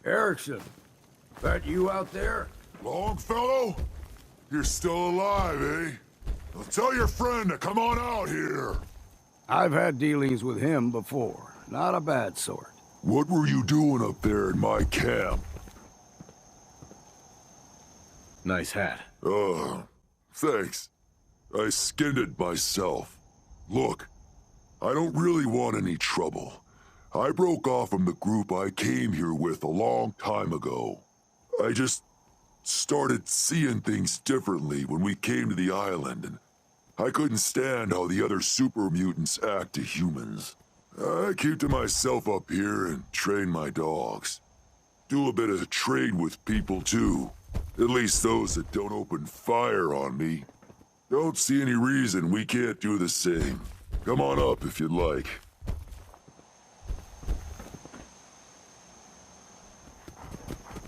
Erickson, that you out there? Longfellow? You're still alive, eh? Well, tell your friend to come on out here. I've had dealings with him before. Not a bad sort. What were you doing up there in my camp? Nice hat. Thanks. I skinned it myself. Look, I don't really want any trouble. I broke off from the group I came here with a long time ago. I just started seeing things differently when we came to the island, and I couldn't stand how the other super mutants act to humans. I keep to myself up here and train my dogs. Do a bit of trade with people too. At least those that don't open fire on me. Don't see any reason we can't do the same. Come on up if you'd like.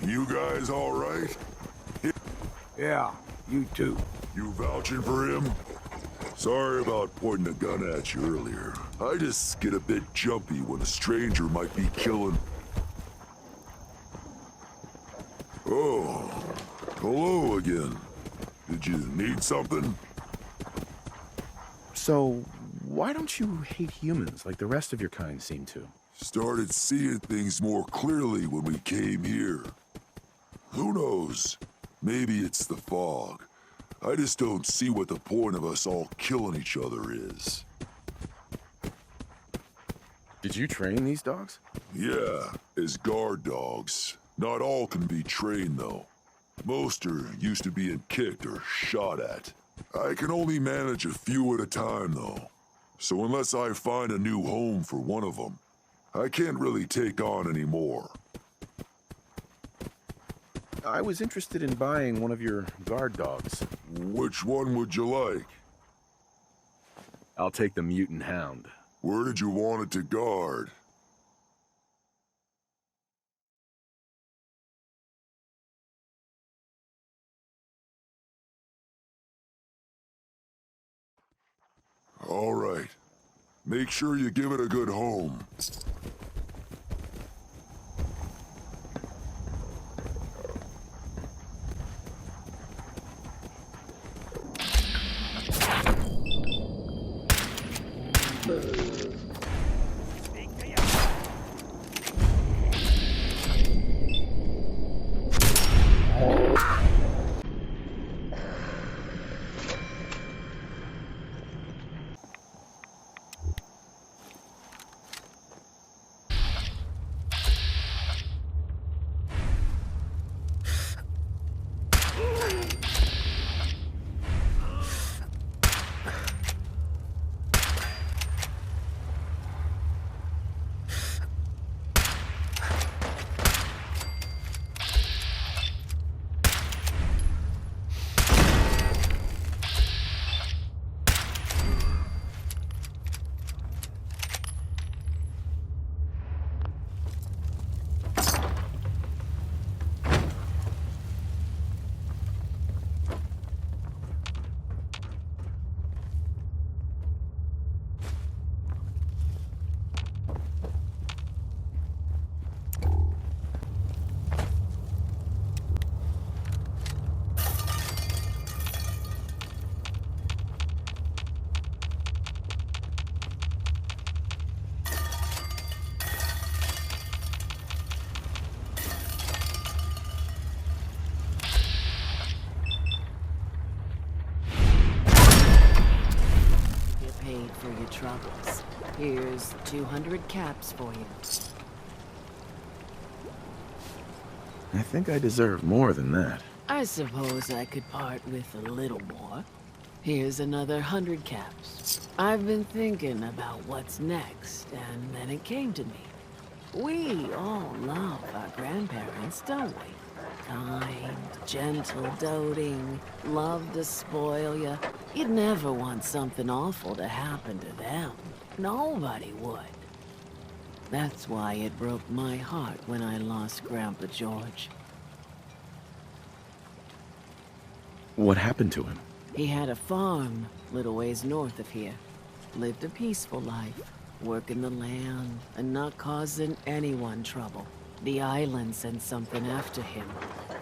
You guys all right? Yeah, you too. You vouching for him? Sorry about pointing a gun at you earlier. I just get a bit jumpy when a stranger might be killing. Oh, hello again. Did you need something? So, why don't you hate humans like the rest of your kind seem to? Started seeing things more clearly when we came here. Who knows? Maybe it's the fog. I just don't see what the point of us all killing each other is. Did you train these dogs? Yeah, as guard dogs. Not all can be trained, though. Most are used to being kicked or shot at. I can only manage a few at a time, though. So unless I find a new home for one of them, I can't really take on any more. I was interested in buying one of your guard dogs. Which one would you like? I'll take the mutant hound. Where did you want it to guard? All right. Make sure you give it a good home. For your troubles. Here's 200 caps for you. I think I deserve more than that. I suppose I could part with a little more. Here's another 100 caps. I've been thinking about what's next, and then it came to me. We all love our grandparents, don't we? Kind, gentle, doting, love to spoil you. You'd never want something awful to happen to them. Nobody would. That's why it broke my heart when I lost Grandpa George. What happened to him? He had a farm, little ways north of here. Lived a peaceful life, working the land and not causing anyone trouble. The island sent something after him.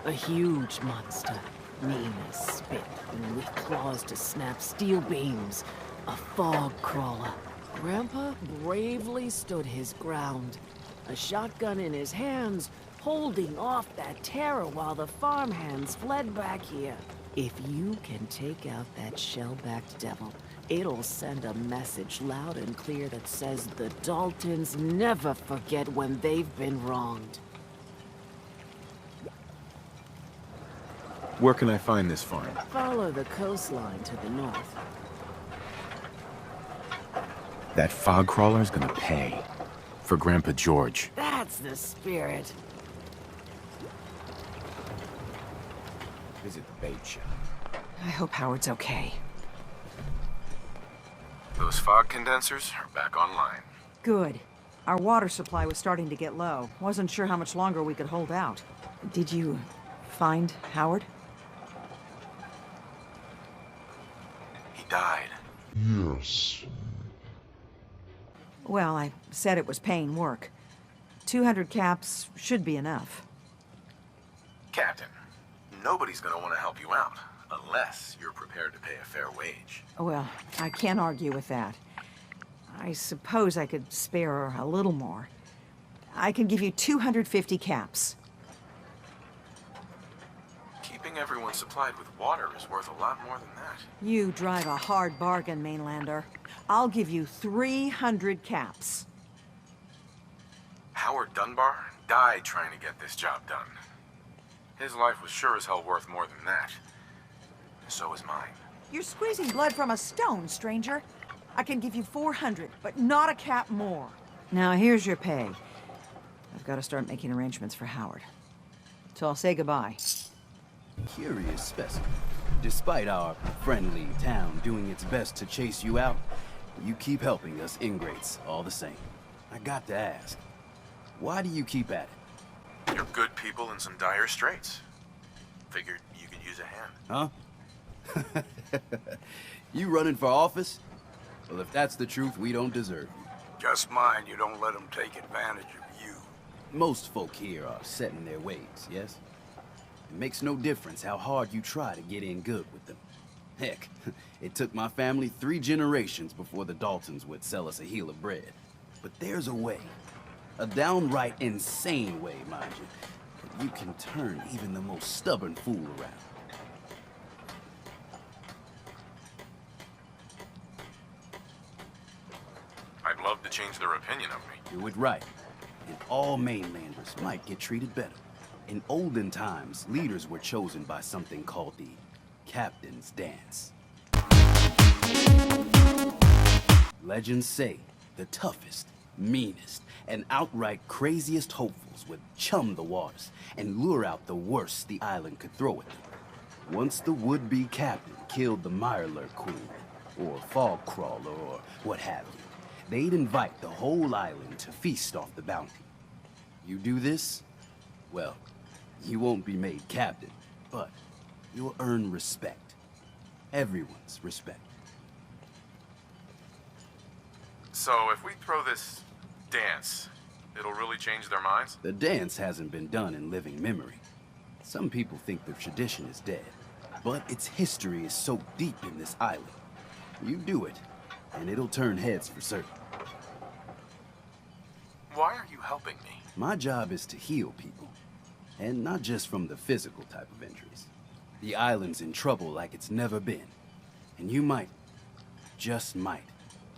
A huge monster. Mean as spit, and with claws to snap steel beams. A fog crawler. Grandpa bravely stood his ground. A shotgun in his hands, holding off that terror while the farmhands fled back here. If you can take out that shell-backed devil, it'll send a message loud and clear that says the Daltons never forget when they've been wronged. Where can I find this farm? Follow the coastline to the north. That fog crawler's gonna pay. For Grandpa George. That's the spirit. Visit the bait shop. I hope Howard's okay. Those fog condensers are back online. Good. Our water supply was starting to get low. Wasn't sure how much longer we could hold out. Did you find Howard? He died. Yes. Well, I said it was paying work. 200 caps should be enough. Captain, nobody's gonna want to help you out. Unless you're prepared to pay a fair wage. Well, I can't argue with that. I suppose I could spare a little more. I can give you 250 caps. Keeping everyone supplied with water is worth a lot more than that. You drive a hard bargain, Mainlander. I'll give you 300 caps. Howard Dunbar died trying to get this job done. His life was sure as hell worth more than that. So is mine. You're squeezing blood from a stone, stranger. I can give you 400, but not a cap more. Now, here's your pay. I've got to start making arrangements for Howard. So I'll say goodbye. Curious specimen. Despite our friendly town doing its best to chase you out, you keep helping us ingrates all the same. I got to ask, why do you keep at it? You're good people in some dire straits. Figured you could use a hand. Huh? You running for office? Well, if that's the truth, we don't deserve you. Just mind you don't let them take advantage of you. Most folk here are set in their ways, yes? It makes no difference how hard you try to get in good with them. Heck, it took my family 3 generations before the Daltons would sell us a heel of bread. But there's a way. A downright insane way, mind you. That you can turn even the most stubborn fool around. I'd love to change their opinion of me. Do it right, and all mainlanders might get treated better. In olden times, leaders were chosen by something called the Captain's Dance. Legends say the toughest, meanest, and outright craziest hopefuls would chum the waters and lure out the worst the island could throw at them. Once the would-be captain killed the Mirelurk Queen, or Fog Crawler, or what have you, they'd invite the whole island to feast off the bounty. You do this, well, you won't be made captain, but you'll earn respect. Everyone's respect. So if we throw this dance, it'll really change their minds? The dance hasn't been done in living memory. Some people think the tradition is dead, but its history is so deep in this island. You do it, and it'll turn heads for certain. Why are you helping me? My job is to heal people, and not just from the physical type of injuries. The island's in trouble like it's never been, and you might, just might,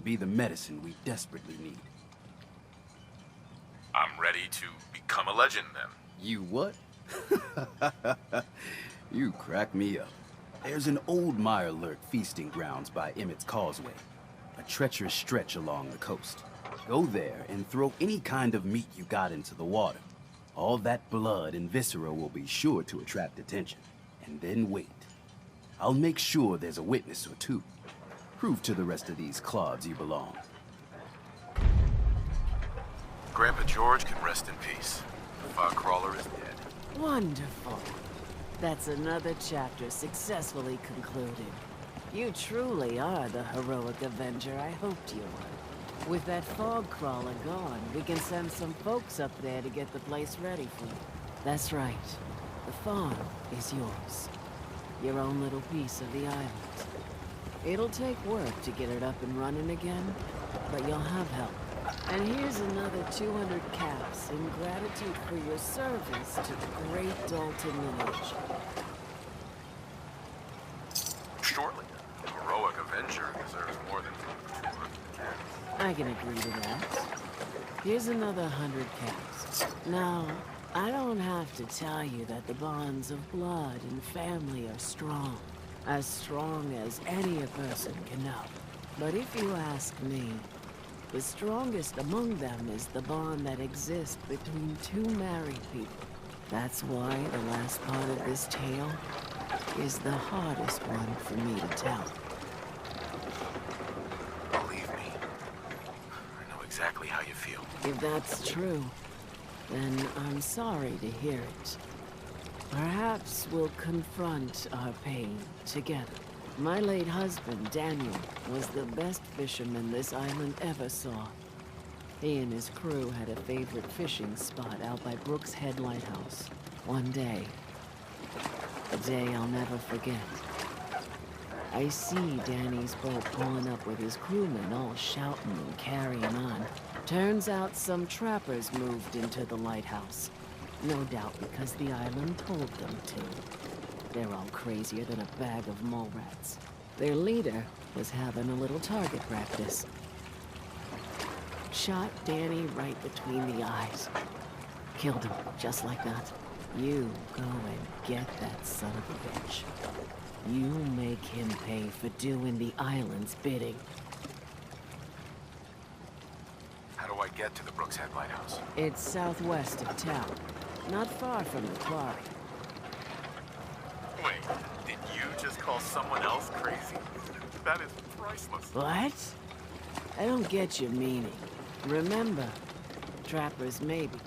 be the medicine we desperately need. I'm ready to become a legend then. You what? You crack me up. There's an old Mirelurk feasting grounds by Emmett's Causeway, a treacherous stretch along the coast. Go there and throw any kind of meat you got into the water. All that blood and viscera will be sure to attract attention. And then wait. I'll make sure there's a witness or two. Prove to the rest of these clods you belong. Grandpa George can rest in peace. The fog crawler is dead. Wonderful. That's another chapter successfully concluded. You truly are the heroic avenger I hoped you were. With that fog crawler gone, we can send some folks up there to get the place ready for you. That's right. The farm is yours. Your own little piece of the island. It'll take work to get it up and running again, but you'll have help. And here's another 200 caps in gratitude for your service to the great Dalton lineage. Surely, a heroic Avenger deserves more than 200 caps. I can agree to that. Here's another 100 caps. Now, I don't have to tell you that the bonds of blood and family are strong. As strong as any a person can know. But if you ask me, the strongest among them is the bond that exists between two married people. That's why the last part of this tale is the hardest one for me to tell. Believe me, I know exactly how you feel. If that's true, then I'm sorry to hear it. Perhaps we'll confront our pain together. My late husband, Daniel, was the best fisherman this island ever saw. He and his crew had a favorite fishing spot out by Brooks Head Lighthouse. One day, a day I'll never forget, I see Danny's boat pulling up with his crewmen all shouting and carrying on. Turns out some trappers moved into the lighthouse. No doubt because the island told them to. They're all crazier than a bag of mole rats. Their leader was having a little target practice. Shot Danny right between the eyes. Killed him, just like that. You go and get that son of a bitch. You make him pay for doing the island's bidding. How do I get to the Brooks Head Lighthouse? It's southwest of town, not far from the quarry. Wait, did you just call someone else crazy? That is priceless. What? I don't get your meaning. Remember, trappers maybe.